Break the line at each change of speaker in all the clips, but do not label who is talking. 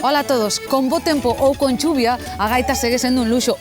Ola a todos, con bo tempo ou con chuvia, a gaita segue sendo un luxo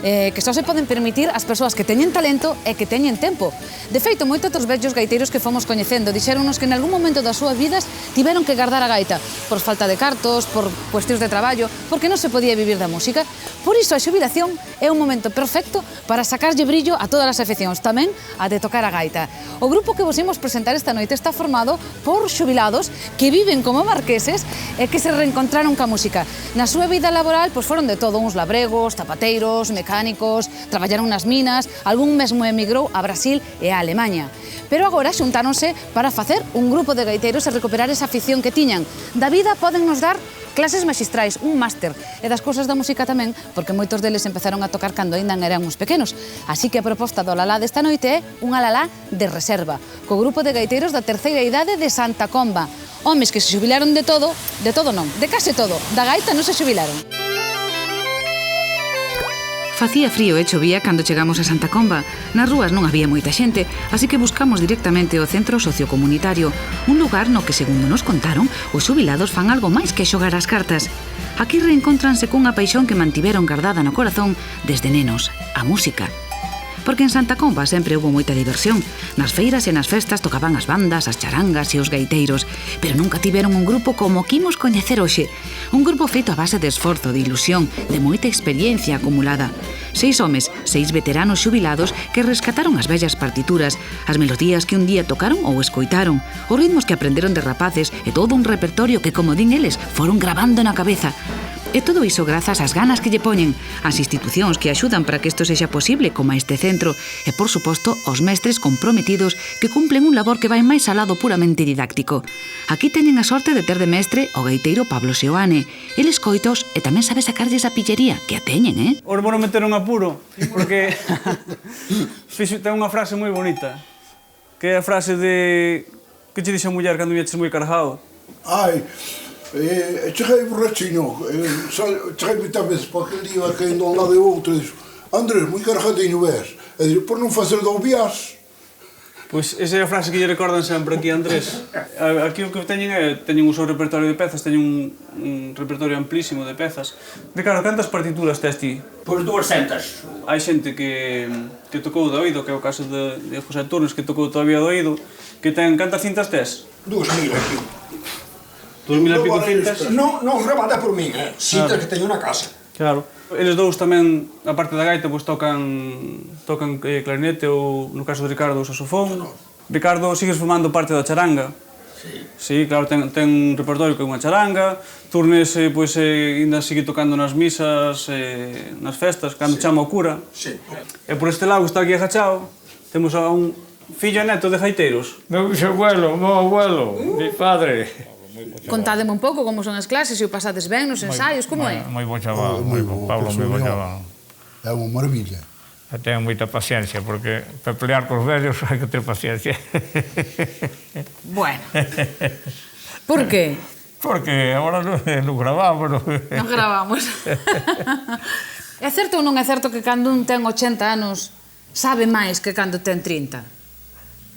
que só se poden permitir as persoas que teñen talento e que teñen tempo. De feito, moitos dos vellos gaiteiros que fomos coñecendo dixéronnos que en algún momento das súas vidas tiveron que guardar a gaita por falta de cartos, por cuestións de traballo, porque non se podía vivir da música. Por iso a xubilación é un momento perfecto para sacarlle brillo a todas as afeccións, tamén a de tocar a gaita. O grupo que vos imos presentar esta noite está formado por xubilados que viven como marqueses e que se reencontraron ca música. Na súa vida laboral foron de todo, uns labregos, zapateiros, mecánicos, traballaron nas minas, algún mesmo emigrou a Brasil e a Alemanha. Pero agora xuntáronse para facer un grupo de gaiteiros e recuperar esa afición que tiñan. Da vida poden nos dar clases magistrais, un máster, e das cousas da música tamén, porque moitos deles empezaron a tocar cando ainda eran uns pequenos. Así que a proposta do Lalá desta noite é un Lalá de reserva, co grupo de gaiteiros da terceira idade de Santa Comba. Homes que se xubilaron de todo non, de case todo, da gaita non se xubilaron.
Facía frío e chovía cando chegamos a Santa Comba. Nas rúas non había moita xente, así que buscamos directamente o centro sociocomunitario, un lugar no que, segundo nos contaron, os xubilados fan algo máis que xogar as cartas. Aquí reencontranse cunha paixón que mantiveron guardada no corazón desde nenos, a música. Porque en Santa Comba sempre houve moita diversión. Nas feiras e nas festas tocaban as bandas, as charangas e os gaiteiros, pero nunca tiveron un grupo como o que imos coñecer hoxe. Un grupo feito a base de esforzo, de ilusión, de moita experiencia acumulada. 6 homes, 6 veteranos xubilados que rescataron as vellas partituras, as melodías que un día tocaron ou escoitaron, os ritmos que aprenderon de rapaces e todo un repertorio que, como din eles, foron gravando na cabeza. E todo iso grazas ás ganas que lle poñen, ás institucións que axudan para que isto sexa posible, como a este centro, e, por suposto, aos mestres comprometidos que cumplen un labor que vai máis alá do puramente didáctico. Aquí teñen a sorte de ter de mestre o gaiteiro Pablo Seoane. El escoitos e tamén sabe sacarlles a pillería, que a teñen,
Ora vou non meter un apuro, porque ten unha frase moi bonita, que é a frase de que che dixe a muller cando viaches moi cargado.
Ai, cheguei borrachino, cheguei moitas veces para aquele día que indo a un lado e outro e dixo: Andrés, moi cargadinho ves, e dixo, por non facer do vias.
Pois esa é a frase que lle recordan sempre aquí a Andrés. Aquí o que teñen o seu repertorio de pezas, teñen un repertorio amplísimo de pezas. Ricardo, cantas partituras tes ti?
Pois 200.
Hai xente que tocou do oído, que é o caso de José Turnes, que tocou todavía do oído, que ten cantas cintas tes?
2000 aquí.
2000 e pico cintas?
Non grabada por min, cintas que teño na casa.
Claro. Eles dous tamén, a parte da gaita, tocan clarinete ou, no caso de Ricardo, o saxofón. Ricardo, sigues formando parte da charanga? Sí, claro, ten un repertorio que é unha charanga. Turnes, ainda sigue tocando nas misas, nas festas, cando chama o cura. E por este lado, que está aquí agachado, temos a un fillo e neto de gaiteiros.
Meu bisabuelo, meu abuelo, mi padre.
Contádeme un pouco como son as clases, se o pasades ben nos ensaios, como é?
Moi bo chaval, Pablo, moi bo chaval.
É unha maravilla.
Ten moita paciencia, porque para pelear cos vellos hai que ter paciencia.
Bueno. Por qué?
Porque agora non gravamos.
Non gravamos. É certo ou non é certo que cando un ten 80 anos sabe máis que cando ten 30?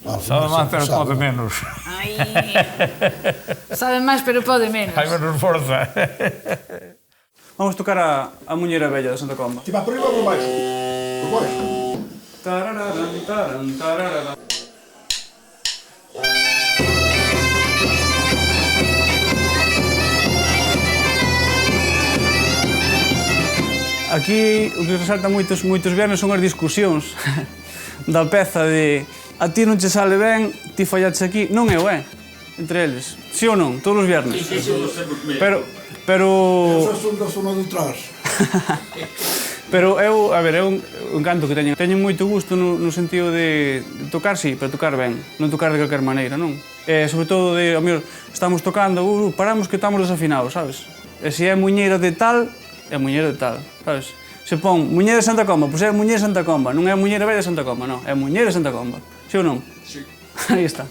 Sabe máis, pero pode menos.
Ai, sabe máis, pero pode menos.
Hai menos forza.
Vamos tocar a Muñeira Bella de Santa Comba.
Ti va por riba ou por baixo? Por baixo.
Tarararan, taran, tarararan. Aquí o que resalta moitos viernes son as discusións da peza de a ti non che sale ben, ti fallaches aquí, non eu, entre eles. Si ou non, todos os viernes. Pero...
Esas son da zona de atrás.
Pero eu, a ver, é un canto que teñen. Teñen moito gusto no sentido de tocar, sí, pero tocar ben. Non tocar de calquer maneira, non? E, sobre todo, de, ao mellor, estamos tocando, paramos que estamos desafinados, sabes? E se é muñeira de tal, é muñeira de tal, sabes? Se pon Muñeira de Santa Comba, pois é Muñeira de Santa Comba, non é Muñeira Bella de Santa Comba, non, é Muñeira de Santa Comba. Si ou non?
Sí.
Aí está.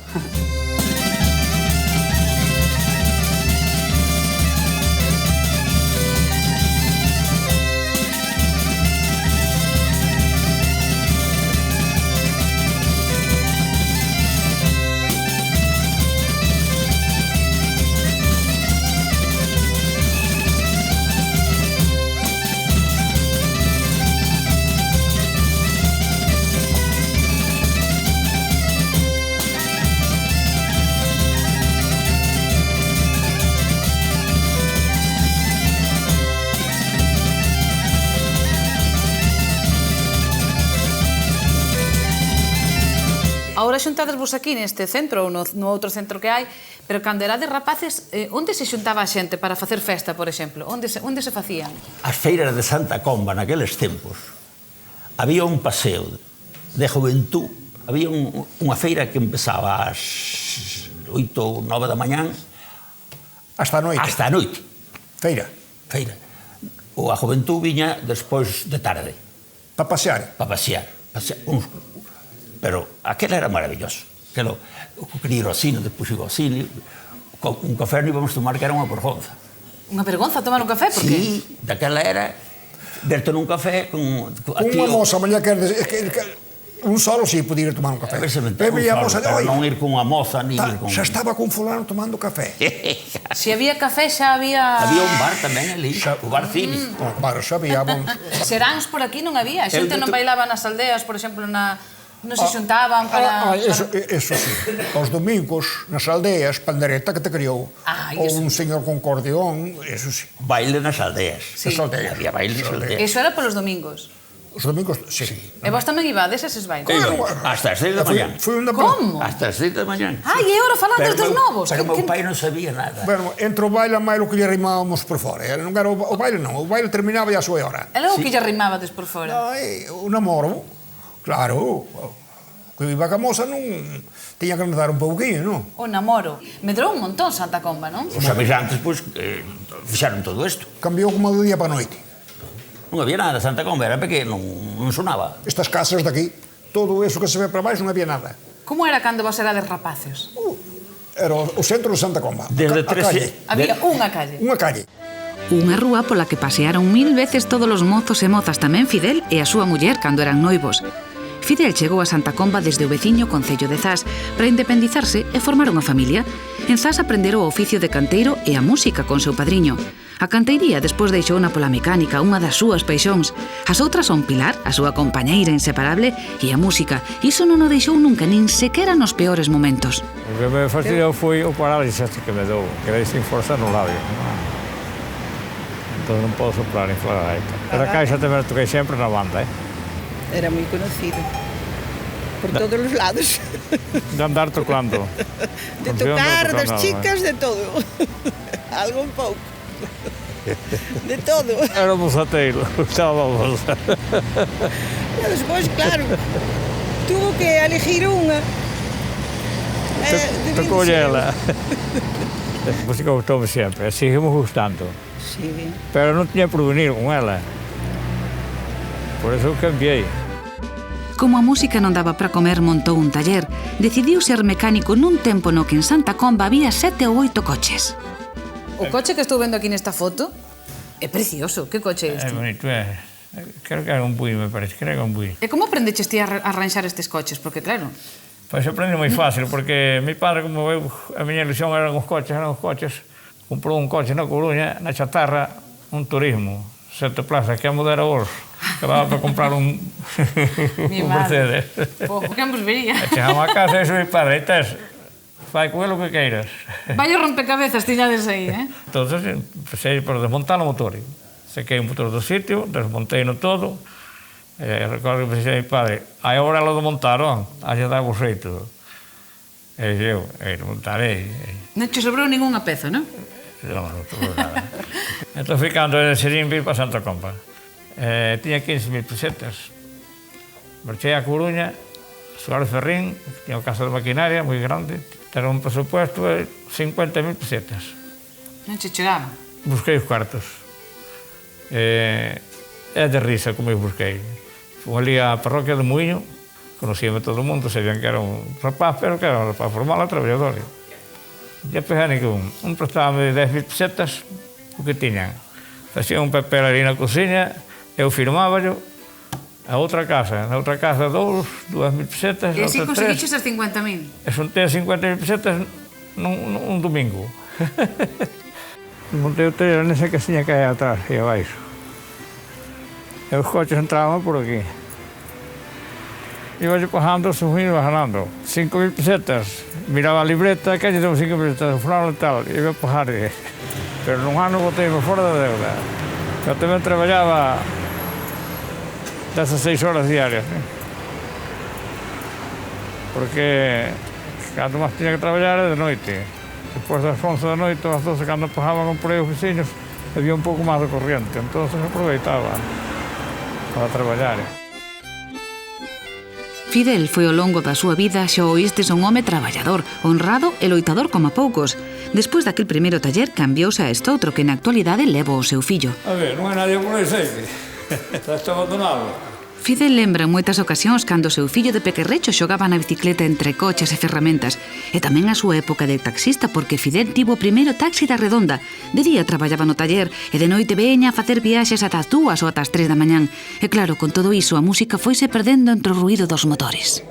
agora xuntadesvos aquí neste centro ou no outro centro que hai, pero cando erades rapaces, onde se xuntaba a xente para facer festa, por exemplo? Onde se facían?
As feiras de Santa Comba naqueles tempos había un paseo de juventud, había unha feira que empezaba ás 8 ou 9 da mañán
Hasta a noite.
hasta a noite.
Feira.
Feira. Ou a juventud viña despois de tarde.
Para pasear.
Para pasear. Pero aquel era maravilloso. Aquelo, o quirocino, despois o cine, un café non íbamos tomar que era unha vergonza.
Unha vergonza tomar un café? Por que?
Sí, daquela era verte nun café con
Unha moza, mañá que un solo si podía ir tomar un café.
Pero non ir con unha moza ni ir con...
Xa estaba con fulano tomando café.
Se había café xa había...
Había un bar tamén ali, o bar cine.
Claro, xa había...
Seráns por aquí non había, a xente non bailaba nas aldeas, por exemplo, non se xuntaban para...
Eso sí, os domingos nas aldeas, pandereta que te criou, ou un señor con cordeón, eso sí.
Baile nas aldeas.
Sí.
Nas aldeas.
Había baile nas aldeas.
Eso era polos domingos.
Os domingos, sí.
E vos tamén ibades a eses bailes?
Hasta as 6 da mañán.
Como?
Hasta as 6 da mañán.
Ai, e agora falando dos novos.
Pero meu pai non sabía nada.
Bueno, entre o baile e máis o que lle rimábamos por fora. Non era o baile non, o baile terminaba e a súa hora.
E logo que lle rimabades por fora?
Ai, un namoro, claro. Que iba ca moza non... Tiña que nadar un pouquinho, non?
O namoro. Medrou un montón Santa Comba, non?
Os avisantes, pois, fixaron todo isto.
Cambiou como do día para a noite.
Non había nada, Santa Comba era pequeno, non sonaba.
Estas casas de aquí, todo eso que se ve para baixo non había nada.
Como era cando vos erades rapaces?
Era o centro de Santa Comba.
Desde
a calle.
Había unha calle.
Unha calle.
Unha rúa pola que pasearon 1000 veces todos os mozos e mozas, tamén Fidel e a súa muller cando eran noivos. Fidel chegou a Santa Comba desde o veciño concello de Zas para independizarse e formar unha familia. En Zas aprendera o oficio de canteiro e a música con seu padriño. A canteiría despois deixou na pola mecánica, unha das súas paixóns. As outras son Pilar, a súa compañeira inseparable, e a música. Iso non o deixou nunca, nin sequera nos peores momentos.
O que me fastidiou foi o parálisis que me dou, que dei sin forza no labio. Entón non podo soplar nin fora da gaita. Pero a caixa tamén toquei sempre na banda,
Era moi conocido. Por todos os lados.
De andar tocando.
De tocar, das chicas, de todo. Algo un pouco. De todo.
Era un bozateiro, estaba a bolsa.
E despois, claro, tuvo que elegir unha.
Tocou ela. A música gustoume sempre, seguimos gustando.
Sí.
Pero non tiña por venir con ela. Por eso cambiei.
Como a música non daba para comer, montou un taller. Decidiu ser mecánico nun tempo no que en Santa Comba había 7 ou 8 coches.
O coche que estou vendo aquí nesta foto é precioso. Que coche é este?
É bonito, creo que era un bui, me parece, creo que era un bui.
E como aprendeches ti a arranxar estes coches? Porque claro...
Pois aprende moi fácil, porque mi padre, como eu, a miña ilusión eran os coches, comprou un coche na Coruña, na chatarra, un turismo, 7 plazas, que a modera hoxe. Que daba para comprar un Mercedes.
Pô, que ambos vería.
E chegamos a casa e dixo mi padre, tes, fai con ele o que queiras.
Vaya rompecabezas tiñades aí,
Entón, empecé por desmontar o motor. Sequei o motor do sitio, desmontei no todo, e recordo que dixo mi padre, aí agora lo desmontaron, hai dar o xeito. E eu, desmontarei.
Non te sobrou ningunha peza, non?
Non sobrou nada. Entón, ficando en Serín, vir para Santa Comba. Tiña 15.000 pesetas. Marchei a Coruña, Suárez Ferrín, tiña unha casa de maquinaria moi grande, era un presupuesto de 50.000 pesetas.
Non che chegaba?
Busquei os cuartos. É de risa como eu busquei. Fui ali á parroquia de Muiño, conocíame todo o mundo, sabían que era un rapaz, pero que era un rapaz formal a traballador. E a pegar que un prestábame 10.000 pesetas, o que tiñan. Facía un papel ali na cociña, eu firmáballo, a outra casa, na outra casa 2.000 pesetas,
e así conseguiches as 50.000?
E xuntei as 50.000 pesetas nun domingo. Montei o trailer nesa casiña que hai atrás e abaixo. E os coches entraban por aquí. Iba pagando, subindo, bajando. 5.000 pesetas. Miraba a libreta, que lle deu 5.000 pesetas, fulano e tal, e iba a pagar. Pero nun ano botei-me fora da deuda. Eu tamén traballaba 16 horas diarias. porque cando máis tiña que traballar era de noite. Depois das 11 da noite, ás 12, cando pasaban por aí oficinas, había un pouco máis de corriente, entón aproveitaba para traballar.
Fidel foi ao longo da súa vida xa oístes un home traballador, honrado e loitador como a poucos. Despois daquel primeiro taller cambiouse a estoutro que na actualidade leva o seu fillo.
A ver, non hai nadie por aí sempre. Está abandonado.
Fidel lembra en moitas ocasións cando o seu fillo de pequerrecho xogaba na bicicleta entre coches e ferramentas, e tamén a súa época de taxista, porque Fidel tivo o primeiro taxi da Redonda. De día traballaba no taller e de noite veña a facer viaxes ata as 2 ou ata as 3 da mañán. E claro, con todo iso, a música foise perdendo entre o ruído dos motores.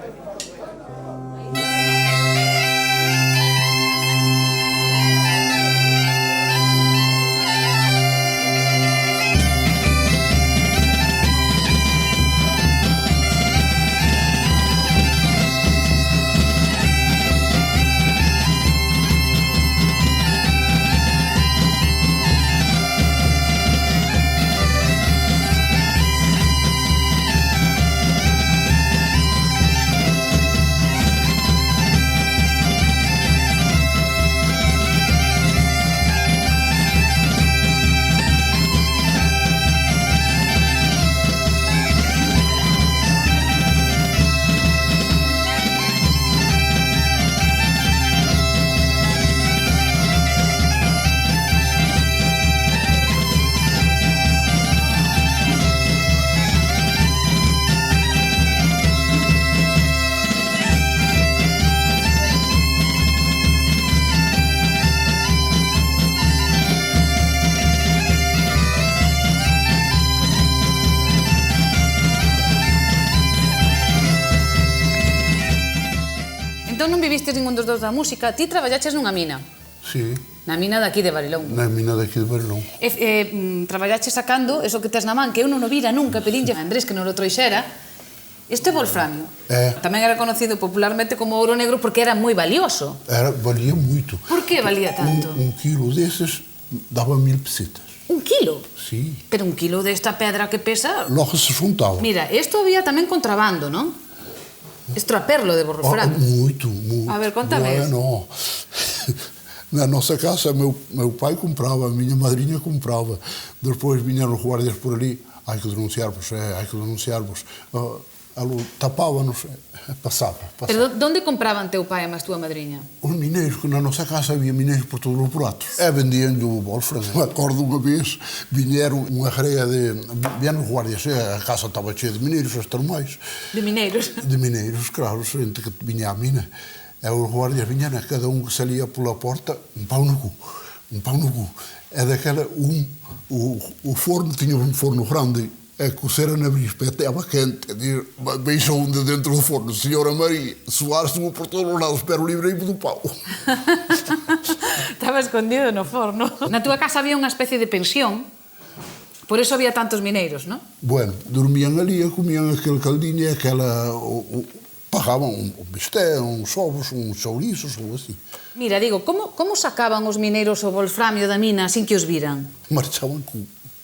Entón non vivistes ningún dos dous da música. Ti traballaches nunha mina.
Sí,
Na mina daqui de Barilón.
na mina daqui de Barilón.
Traballaches sacando eso que tes na man, que eu non o vira nunca, pedinlle a Andrés que non o trouxera. Isto é wolframio. Tamén era conocido popularmente como ouro negro porque era moi valioso.
Valia moito.
Por que valía tanto?
Un quilo desses dava 1000 pesetas.
Un kilo?
Sí.
Pero un kilo desta pedra que pesa...
Logo se juntaba.
Mira, isto había tamén contrabando, non? Extraperlo de wolframio.
Moito, moito.
A ver, contame.
Bueno, na nosa casa, meu pai comprava, a miña madrinha comprava. Depois vinham os guardias por ali, hai que denunciarvos, hai que denunciarvos. Tapábanos, pasaba.
Pero onde compraban teu pai e máis túa madriña?
Os mineiros, que na nosa casa havia mineiros por todo o prato. E vendían o wolfram. Me acordo unha vez, viñeron unha greia de... Vieron os guardias, a casa estaba cheia de mineiros, as termais.
De mineiros?
De mineiros, claro, xente que viña á mina. E os guardias viñan a cada un que salía pola porta, un pau no cu. E daquela, o forno, tiña un forno grande, e cocera na brispa, estava quente, beijou de dentro do forno, Senhora Maria, Soares estuvo por todos os lados, pero librei-me do pau.
Estaba escondido no forno. Na túa casa había unha especie de pensión, por eso había tantos mineiros, non?
Bueno, dormían ali e comían aquele caldinho e aquela... Pagaban un bisté, uns ovos, uns chouriços ou así.
Mira, digo, como sacaban os mineiros o wolframio da mina sin que os viran?
Marchaban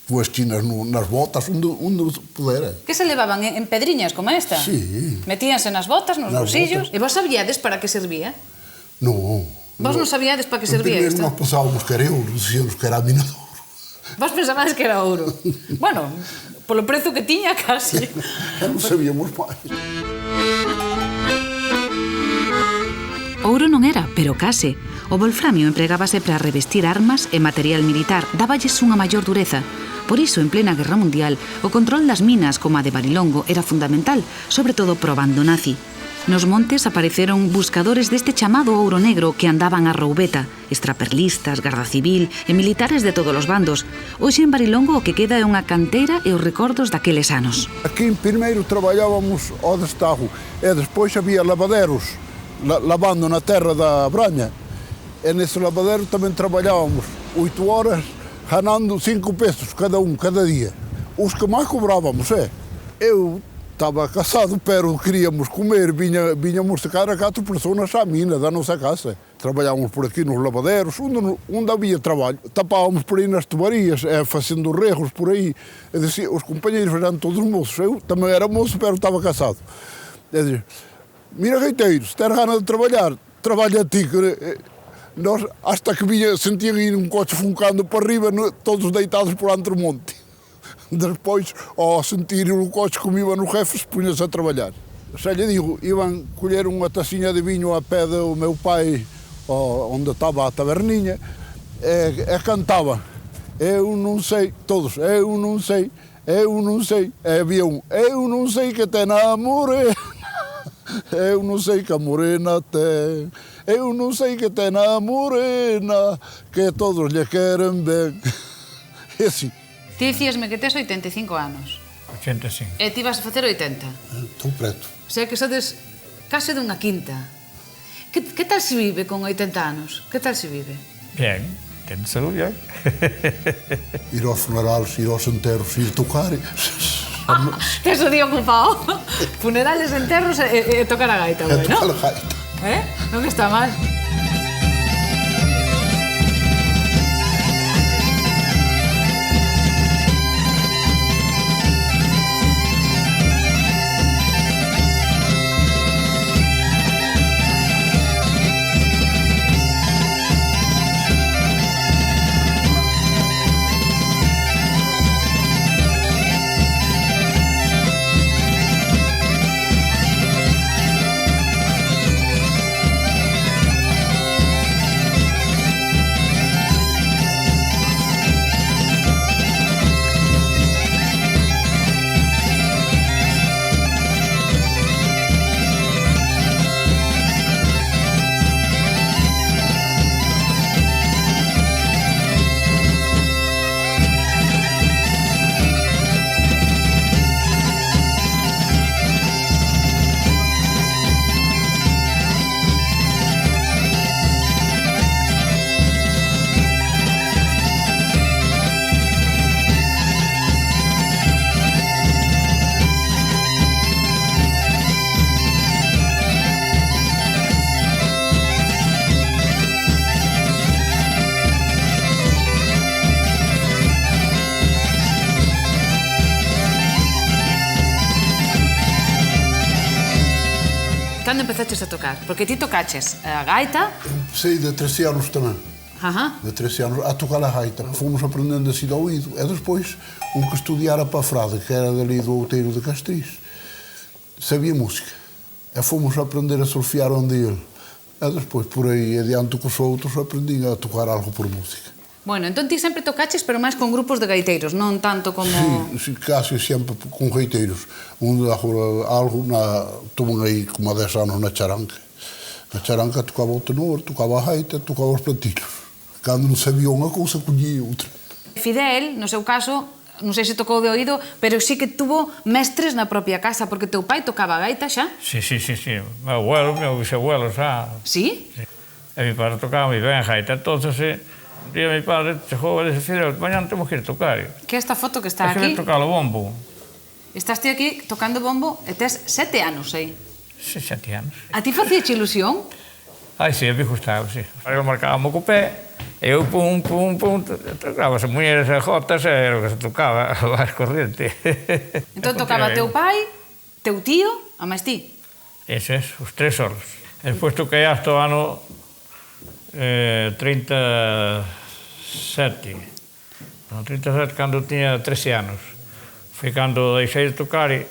coas chinas nas botas, onde pudera.
Que se levaban en pedriñas como esta?
Sí.
Metíanse nas botas, nos bolsillos. E vos sabíades para que servía?
Non.
Vos non sabíades para que servía isto?
Primeiro nós pensábamos que era ouro, dicíamos que era a mina de ouro.
Vos pensabades que era ouro? Bueno, polo prezo que tiña, casi.
Non sabíamos máis.
Ouro non era, pero case. O wolframio empregábase para revestir armas e material militar, dáballes unha maior dureza. Por iso, en plena Guerra Mundial, o control das minas como a de Barilongo era fundamental, sobre todo pro bando nazi. Nos montes apareceron buscadores deste chamado ouro negro que andaban a roubeta, extraperlistas, garda civil e militares de todos os bandos. Hoxe en Barilongo o que queda é unha canteira e os recordos daqueles anos.
Aquí primeiro traballábamos ao destajo e despois había lavaderos, lavando na terra da Braña. E nesse lavadero tamén traballábamos 8 horas, ganando 5 pesos cada un, cada día. Os que máis cobrávamos, Eu estaba casado, pero queríamos comer, vinhamos sacar a 4 persoas à mina da nossa casa. Trabalhávamos por aqui nos lavadeiros, onde havia trabalho. Tapávamos por aí nas tubarias, fazendo regos por aí. Os companheiros eram todos moços. Eu também era moço, pero estava casado. mira gaiteiro, se ter gana de trabalhar, trabalha a ti. Nós, hasta que sentia ir um coche funcando para arriba, todos deitados por entre o monte. Depois, ao sentir o coche como iba nos refres, punha-se a trabalhar. Já lhe digo, iam colher uma tacinha de vinho a pé do meu pai, onde estava a taverninha, e cantava. Eu não sei, todos, eu não sei. Havia eu não sei que tem na morena, eu não sei que a morena tem, eu não sei que tem na morena, que todos lhe querem bem. É assim.
Ti dicíasme que tes 85 anos.
85.
E ti vas a facer 80.
Estou preto.
O sea que sodes case dunha quinta. Que tal se vive con 80 anos? Que tal se vive?
Bien, ten salud, bien.
Ir aos funerales, ir aos enterros, ir tocar.
Tes o día ocupado. Funerales, enterros e tocar a gaita, bueno.
Tocar a gaita.
Non está mal. Cando empezaches a tocar? Porque ti tocaches a gaita...
Empecei de 13 anos tamén.
Ajá.
De 13 anos a tocar a gaita. Fomos aprendendo así de ouído. E despois, que estudiara para a Frade, que era dali do Outeiro de Castriz, sabía música. E fomos aprender a surfear onde ele. E despois, por aí adiante cos outros, aprendi a tocar algo por música.
Bueno, entón ti sempre tocaches, pero máis con grupos de gaiteiros, non tanto como...
Sí, casi sempre con gaiteiros. Agora, algo, tuve aí como 10 anos na charanca. Na charanca tocaba o tenor, tocaba a gaita, tocaba os platillos. Cando non sabía unha cousa, collía outra.
Fidel, no seu caso, non sei se tocou de oído, pero sí que tuvo mestres na propia casa, porque teu pai tocaba a gaita xa?
Sí. Meu abuelo, meu bisabuelo, xa.
Sí?
E mi padre tocaba moi ben a gaita, entonces... Un día mi padre chegou e dixo, Fidel, mañana temos que ir tocar.
Que esta foto que está
aquí? É que tocar o bombo.
Estás ti aquí tocando bombo e tes 7 anos, sei?
Sí, 7 anos.
A ti facíache ilusión?
Ai, sí, me gustaba, sí. Eu marcábamos co pé, e eu pum, tocaba as mulleres e jotas, era o que se tocaba, a corriente.
Entón tocaba teu pai, teu tío, a máis ti?
Eses, os 3 solos. E despois toquei hasta o ano 37. No 37, cando tiña 13 anos. Foi cando deixei de tocar e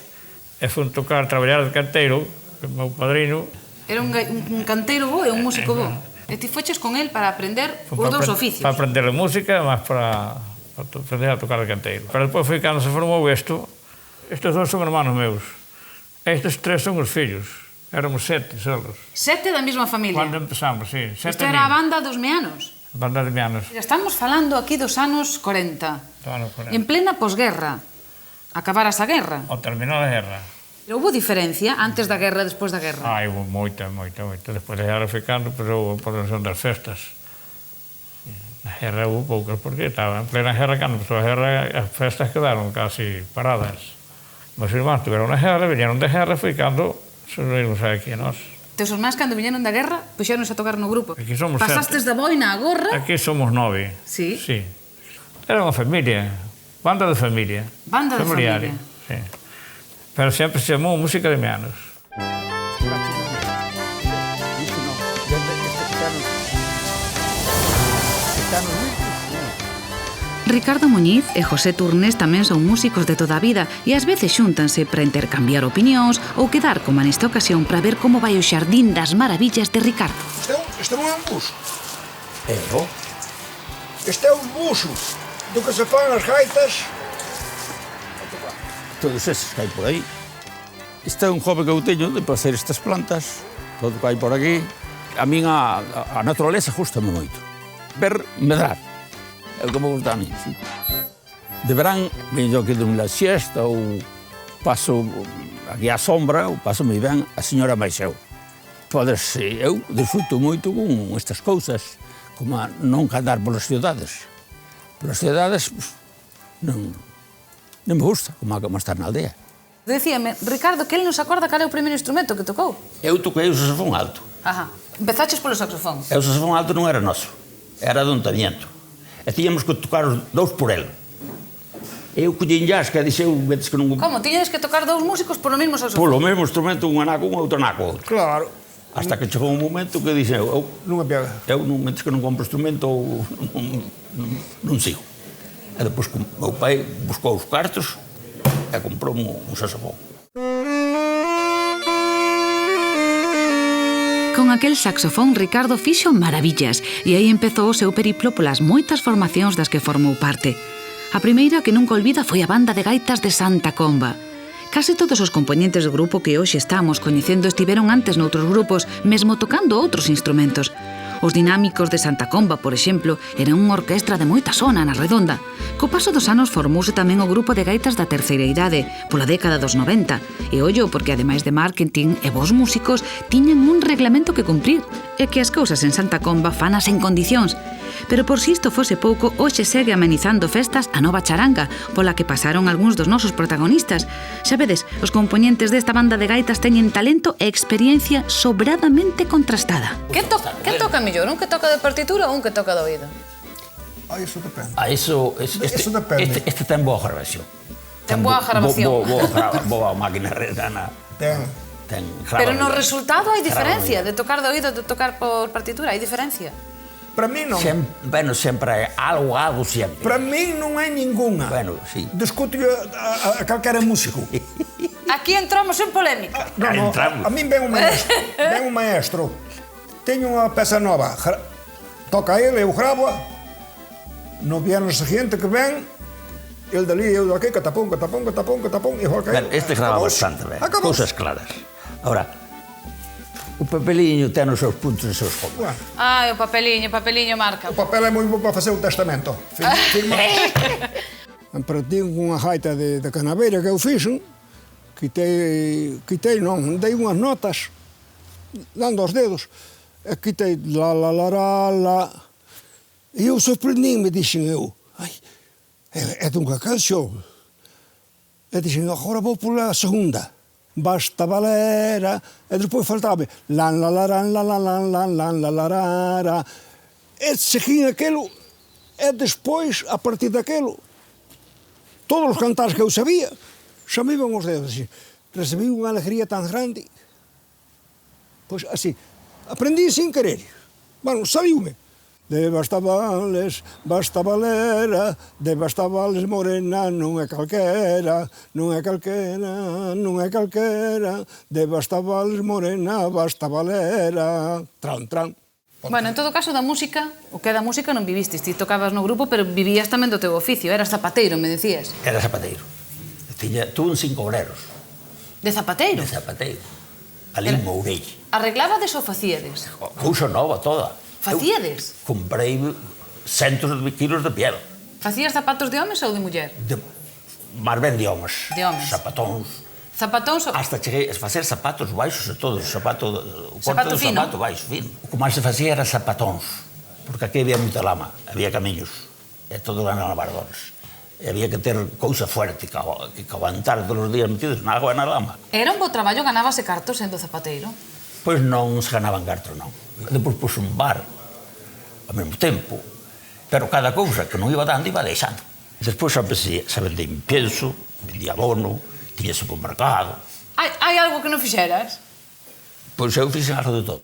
fui tocar, traballar de canteiro, que o meu padrino.
Era un canteiro bo e un músico bo. E ti foches con el para aprender os dous oficios.
Para aprender a música, mas para aprender a tocar de canteiro. Pero despois foi cando se formou isto. Estes 2 son hermanos meus. Estes 3 son os fillos. Éramos 7 solos.
7 da mesma familia?
Cando empezamos, sí.
Isto era a banda dos meanos?
A banda de meanos.
Estamos falando aquí dos anos 40. En plena posguerra. Acabarase a guerra.
O terminou a guerra.
Pero houve diferencia antes da guerra e despois da guerra?
Houve moita. Despois da guerra foi cando, pero por razón das festas. Na guerra houve poucas, porque estaba en plena guerra, cando empezou a guerra, as festas quedaron casi paradas. Meus irmáns tiveron na guerra, viñeron da guerra, foi cando subimos aquí a nós.
Teus irmáns, cando viñeron da guerra, puxéronse a tocar no grupo.
Aquí somos
Pasastes da boina a gorra?
Aquí somos 9.
Sí?
Sí. Era unha familia, banda de familia.
Banda de familia.
Sí. Pero sempre se chamou música de meanos.
Ricardo Muñiz e José Turnés tamén son músicos de toda a vida e ás veces xúntanse para intercambiar opinións ou quedar, como nesta ocasión, para ver como vai o Xardín das Maravillas de Ricardo.
Este non é un buso.
Eu?
Este é un buso do que se fan as gaitas.
Todos eses que hai por aí. Este é un hobby que eu teño de facer estas plantas. Todo que hai por aquí. A min a naturaleza gustame moito. Ver medrar. É o que me gusta a mí, sí. De verán, veño aquí de unha siesta ou paso aquí á sombra ou paso moi ben a señora Maixeu. Podes, eu disfruto moito con estas cousas, como a non andar polas cidades. Polas cidades, non me gusta, como estar na aldea.
Dicíame, Ricardo, que ele non se acorda cal é o primeiro instrumento que tocou.
Eu toquei o saxofón alto.
Ajá. Empezaches polo saxofón.
E o saxofón alto non era noso, era do Ayuntamiento. E tiñamos que tocar os dous por el. Eu collín llasca e dixeu, vedes que non...
Como? Tiñades que tocar dous músicos polo mesmo saxofón?
Polo mesmo instrumento, un anaco, un outro anaco.
Claro.
Hasta que chegou un momento que dixen,
non me pega.
Eu non metes que non compro instrumento ou non sigo. E depois o meu pai buscou os cartos e comprou un saxofón.
Con aquel saxofón, Ricardo fixo maravillas e aí empezou o seu periplo polas moitas formacións das que formou parte. A primeira que nunca olvida foi a banda de gaitas de Santa Comba. Case todos os compoñentes do grupo que hoxe estamos coñecendo estiveron antes noutros grupos, mesmo tocando outros instrumentos. Os Dinámicos de Santa Comba, por exemplo, eran unha orquestra de moita sona na redonda. Co paso dos anos formouse tamén o grupo de gaitas da terceira idade, pola década dos 90. E ollo, porque ademais de marketing e bons músicos, tiñan un reglamento que cumprir, e que as cousas en Santa Comba fanas en condicións. Pero por si isto fose pouco, hoxe segue amenizando festas a nova charanga, pola que pasaron algúns dos nosos protagonistas. Sabedes, os compoñentes desta banda de gaitas teñen talento e experiencia sobradamente contrastada.
Que toca mellor? Un que toca de partitura ou un que toca de oído?
Iso depende.
Iso depende. Este ten boa grabación.
Ten boa grabación.
Boa máquina redana.
Ten.
Pero no resultado hai diferencia de tocar de oído e de tocar por partitura, hai diferencia.
Para mí non.
Bueno, sempre algo sempre.
Para mí non hai ninguna.
Bueno, sí.
Discuto a calquera músico.
Aquí entramos en polémica.
No, a min ven un maestro. Teño unha peza nova. Toca ele, eu gravo. No viernes seguinte que ven, el dali, eu daqui, catapón.
Este grava bastante ben. Cousas claras. Ahora, o papeliño ten os seus puntos e os seus comas.
O papeliño marca.
O papel é moi bo para facer o testamento. Emprativo con unha gaita de Canaveira que eu fixen, dei unhas notas, dando os dedos, e quitei la. E eu sorprendín-me, dixen eu, é dunha canción. E dixen, agora vou pola segunda. Basta valera, e despois faltaba lan la la. E seguín aquilo, e despois, a partir daquilo, todos os cantares que eu sabía, xa me iban os dedos. Recebí unha alegría tan grande. Pois así, aprendi sin querer. Bueno, saliume. De Bastavales, Bastavalera, de Bastavales morena, non é calquera, de Bastavales morena, Bastavalera, tran.
Bueno, en todo caso, da música, o que da música non vivistes, ti tocabas no grupo, pero vivías tamén do teu oficio, eras zapateiro, me decías.
Era zapateiro. Tuve 5 obreros.
De zapateiro?
De zapateiro. Ali en Mourelle.
Arreglabades ou facíades?
Cousa nova toda.
Facíades?
Comprei centos de kilos de piel.
Facías zapatos de homes ou de muller?
Máis ben de homes.
De homes.
Zapatóns. Hasta cheguei a facer zapatos baixos e todo. Zapato
fino?
Zapato baixo, fino. O que máis se facía era zapatóns. Porque aquí había moita lama, había camiños. E todo eran lavardores. E había que ter cousa fuerte, que aguantar todos os días metidos na agua e na lama.
Era un bo traballo, ganábase cartos sendo zapateiro?
Pois non se ganaban cartos, non. Depois pus un bar, ao mesmo tempo, pero cada cousa que non iba dando, iba deixando. Despois xa vendía pienso, vendía abono, tiña supermercado.
Hai algo que non fixeras?
Pois eu fixen algo de todo.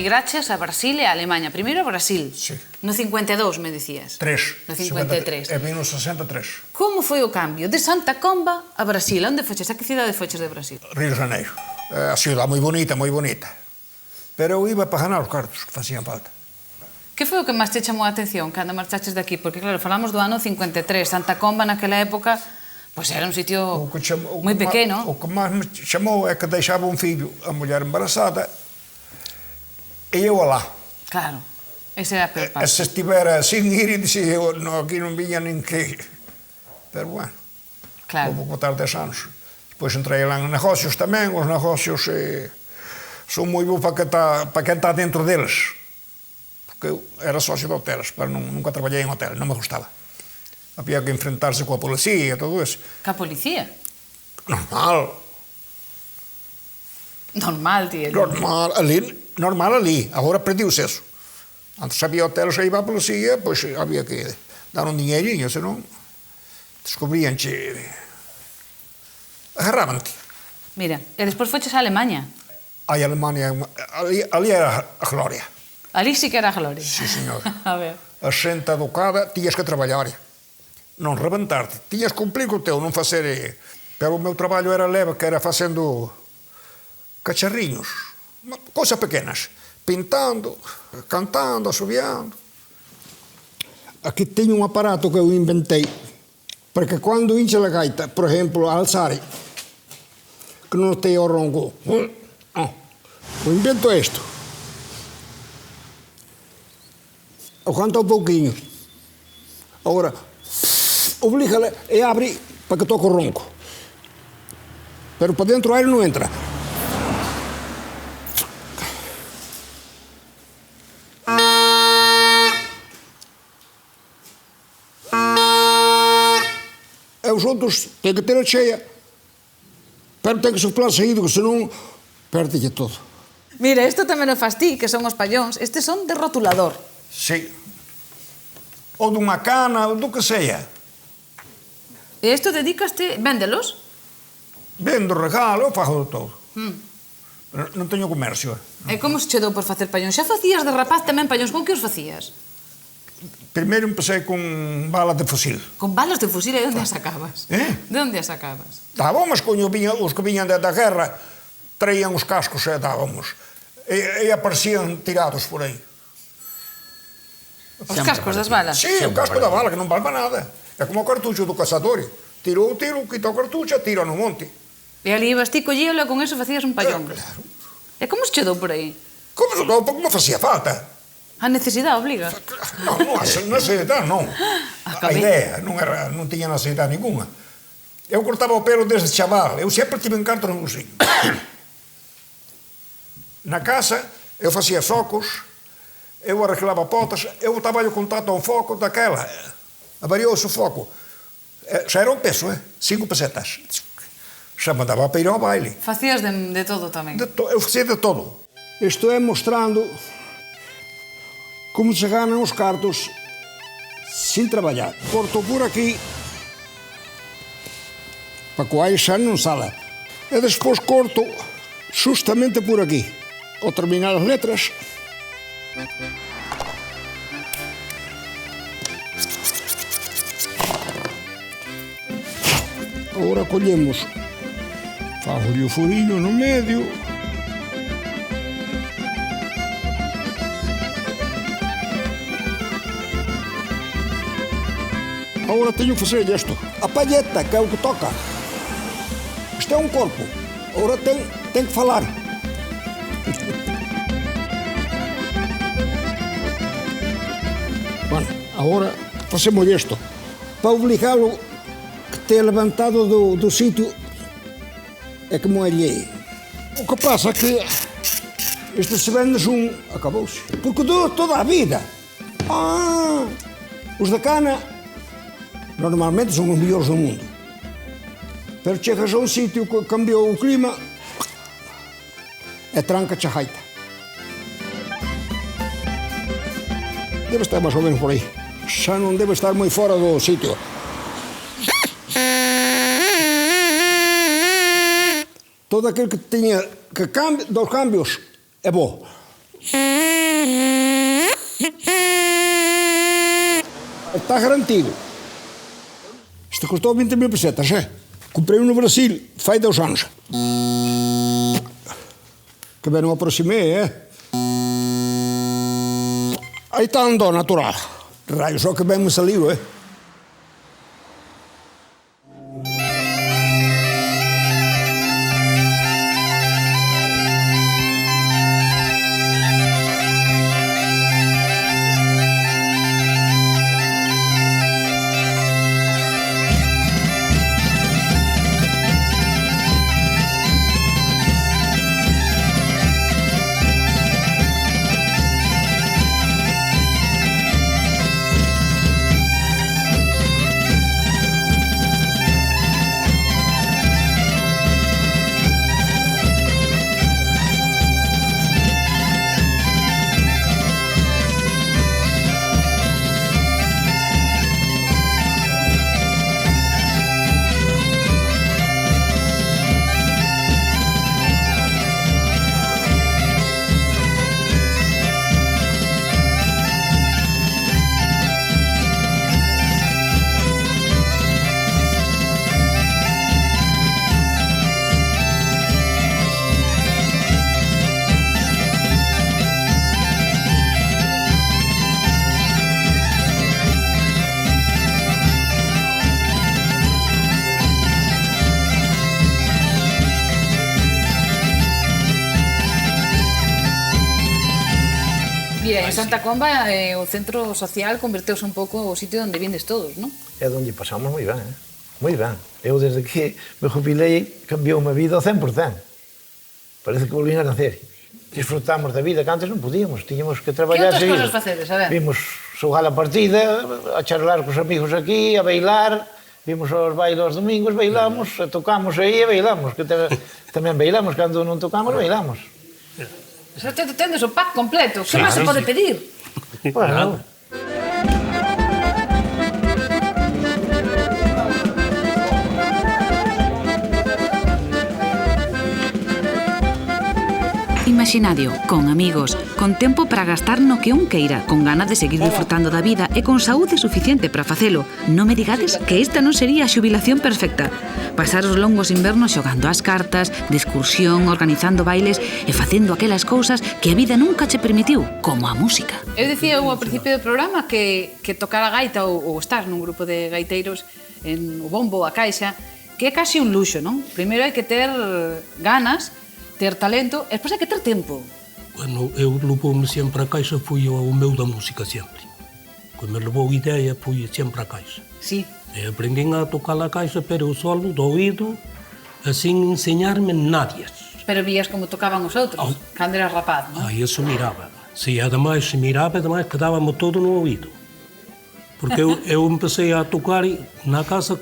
emigraches a Brasil e a Alemanha. Primeiro a Brasil.
Sí.
No 52, me dicías.
Tres.
No 53.
E vim no 63.
Como foi o cambio de Santa Comba a Brasil? Onde foches? A que cidade foches de Brasil?
Río de Janeiro. A ciudad moi bonita, moi bonita. Pero eu iba para ganar os cartos que facían falta.
Que foi o que máis te chamou a atención cando marchaches de aquí? Porque, claro, falamos do ano 53. Santa Comba, naquela época, pois era un sitio moi pequeno.
O que máis me chamou é que deixaba un fillo, a mulher embarazada, e eu alá.
Claro, esa é a peor parte.
Se estivera sin ir, dixía eu, no, aquí non viña nin que... Pero, bueno,
Claro.
vou botar 10 anos. Depois entrei lá en negocios tamén, os negocios son moi bons para quen está dentro deles. Porque eu era socio de hoteles, pero nunca traballei en hotel, non me gustaba. Había que enfrentarse coa policía e todo eso.
Ca policía?
Normal.
Normal, tío.
Normal ali. Agora perdiuse eso. Antes había hoteles e iba a policía, pois había que dar un dinheirinho, senón descubríanche... Agarraban-te.
Mira, e despois foches a Alemanha.
Aí a Alemanha, ali era a gloria.
Ali sí que era gloria.
Sí, señor.
A ver.
A xente educada, tiñas que traballar. Non rebentarte. Tiñas que cumplir co teu, non facer... Pero o meu traballo era leve, que era facendo cacharriños. Cousas pequenas. Pintando, cantando, asubiando. Aquí teño un aparato que eu inventei, porque cando hincha a gaita, por exemplo, a alzare, que non te o ronco, o invento é isto. O canta un pouquinho. Agora, oblígale e abre para que toque o ronco. Pero para dentro o aire non entra. E os outros ten que ter a cheia, pero ten que soplar seguido, que senón perdelle todo.
Mira, isto tamén o fas ti, que son os pallóns. Estes son de rotulador.
Sí. Ou dunha cana, ou do que sea.
E isto dedicaste... Véndelos?
Vendo, regalo, eu fago de todo. Pero non teño comercio.
E como se che dou por facer pallóns? Xa facías de rapaz tamén pallóns, con que os facías?
Primeiro empecé con balas de fusil.
Con balas de fusil, e onde as sacabas?
De
onde as sacabas?
Dábamos, coño, os que viñan da guerra, traían os cascos e dábamos. E aparecían tirados por aí.
Os cascos das balas?
Sí, o casco da bala, que non valva nada. É como o cartucho do cazador. Tirou o tiro, quita o cartucho e tira no monte.
E ali ibas ti, collíolo e con eso facías un pallón.
Claro.
E como se che dou por aí?
Como se dou? Porque non facía falta.
A necesidade obliga.
Non, a necesidade non. A idea, non tiña necesidade ninguna. Eu cortaba o pelo desde chaval. Eu sempre tive encanto no bolsillo. Na casa, eu facía socos, eu arreglaba potas, eu botaba o contacto a un foco daquela. Avariouse o foco. Xa era un peso, 5 pesetas. Xa mandaba para ir ao baile.
Facías de todo tamén.
Eu facía de todo. Isto é mostrando como se ganan os cartos sin traballar. Corto por aquí para que o aire xa non sala. E despois corto justamente por aquí. Ao terminar as letras, agora collemos, fago o furinho no medio, agora teño que fazer isto. A palheta, que é o que toca. Isto é un corpo. Agora ten que falar. Bueno, agora facemos isto. Para obligalo que te levantado do sitio é como allí. O que pasa é que este se vendes acabouse. Porque dura toda a vida. Os da cana normalmente son os mellores do mundo. Pero chegas a un sitio que cambiou o clima e tranca-che a gaita. Debe estar máis ou menos por aí. Xa non debe estar moi fora do sitio. Todo aquel que tiña dos cambios é bo. Está garantido. Isto custou 20.000 pesetas, Comprei no Brasil, fai 2 anos. Que bem não aproximei, Aí está um dó natural. Raio, só que bem me saliu,
Mira, en Santa Comba o centro social converteuse un pouco o sitio onde vindes todos, non?
É onde pasamos moi ben, moi ben. Eu desde que me jubilei cambiou a vida ao 100%. Parece que volví a nacer. Disfrutamos da vida que antes non podíamos, tiñamos que traballar.
Que outras cosas facedes, a ver?
Vimos xogar a partida, a charlar cos amigos aquí, a bailar, vimos os bailos domingos, bailamos, tocamos aí e bailamos, que tamén bailamos, cando non tocamos, bailamos.
Xa tendes o pack completo, que máis se pode pedir?
Bueno,
Imaginadio, con amigos, con tempo para gastar no que un queira, con ganas de seguir disfrutando da vida e con saúde suficiente para facelo. Non me digades que esta non sería a xubilación perfecta. Pasar os longos invernos xogando ás cartas, de excursión, organizando bailes e facendo aquelas cousas que a vida nunca che permitiu, como a música.
Eu dicía ao principio do programa que tocar a gaita ou estar nun grupo de gaiteiros en o bombo, a caixa, que é casi un luxo, non? Primeiro hai que ter ganas, ter talento, e despois hai que ter tempo.
Bueno, eu levou-me sempre a caixa, fui o meu da música sempre. Quando me levou a ideia, fui sempre a caixa.
Sí.
E aprendi a tocar a caixa, pero o solo, do oído, sin enseñarme nadias.
Pero vías como tocaban os outros, cando eras rapaz, non?
Isso miraba. Si, ademais, se miraba, ademais, quedábame todo no ouído. Porque eu empecé a tocar na casa,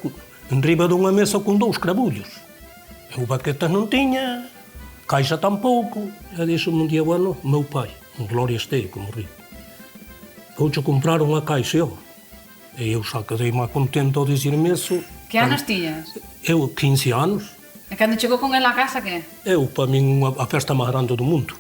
en riba dunha mesa con 2 cravullos. Eu baquetas non tiña, caixa tampouco. E dixo-me un día, bueno, meu pai, Gloria este, como río, vouche comprar unha caixa, e eu xa quedei máis contento ao dicirme eso.
Que anos tiñas?
Eu, 15 anos.
E cando chegou con ela a casa, que?
Eu, para min, a festa máis grande do mundo.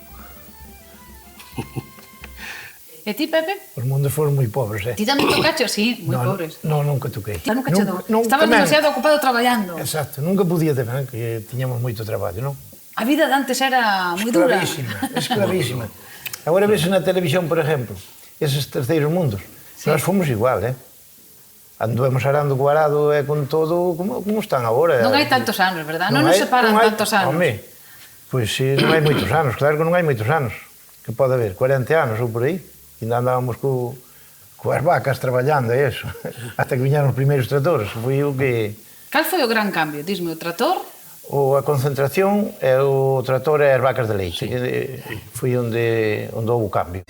E ti, Pepe?
Os mundos foron moi pobres,
Ti tamén tocaste? Sí, moi pobres.
Non, nunca toquei.
Nunca che dou. Estabas demasiado ocupado traballando.
Exacto, nunca podía ter, que tiñamos moito traballo, non?
A vida de antes era moi dura.
Esclavísima. Agora ves na televisión, por exemplo, eses terceiros mundos. Nós fomos igual, Anduvemos arando co arado e con todo como están agora.
Non hai tantos anos, verdad? Non nos separan tantos anos.
Home, pois non hai moitos anos, claro que non hai moitos anos. Que pode haber, 40 anos ou por aí. Ainda andábamos coas vacas traballando e eso. Hasta que viñeron os primeiros tratores. Foi o que...
Cal foi o gran cambio? Disme, o trator?
A concentración e o trator e as vacas de leite. Foi onde houve o cambio.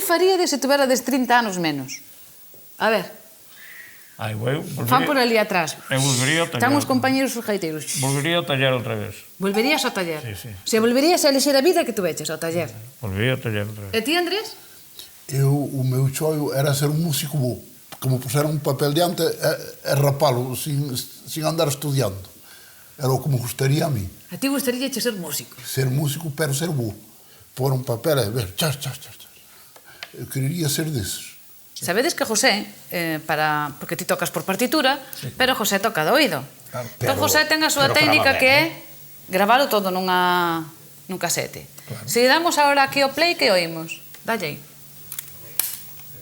faríades se tuverades 30 anos menos? A ver,
Ai, eu
fan por ali atrás.
Eu volvería a tallar.
Están os compañeros os gaiteiros.
Volvería a tallar outra vez.
Volverías ao taller?
Sí.
Se volverías a elixir a vida que tu veches ao taller.
Volvería a tallar outra vez.
E ti, Andrés?
O meu choio era ser un músico bo, que me puseran un papel diante e rapalo, sin andar estudiando. Era o que me gustaría a mí.
A ti gustaría ser músico?
Ser músico, pero ser bo. Pôr un papel e ver, chas. Eu quería ser deses.
Sabedes que José, porque ti tocas por partitura, pero José toca de oído. Entón José ten a súa técnica que é gravalo todo nun casete. Se damos agora aquí o play, que oímos? Dalle aí.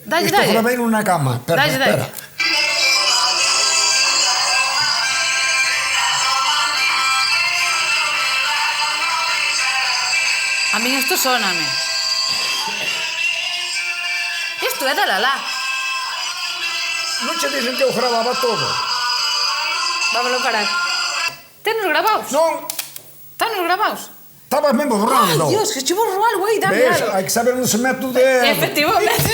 Dalle.
Isto grabei nunha cama. Espera.
A mí isto sóname. Isto é da Lalá.
Non che dixen que eu grababa todo.
Vámonos parar. Tenos gravados?
Non.
Tanos gravados?
Estabas mesmo borrando.
Ai, Dios, que chivo algo aí, dame
Ves,
algo.
hai que saber onde se mete o dedo.
Efectivamente.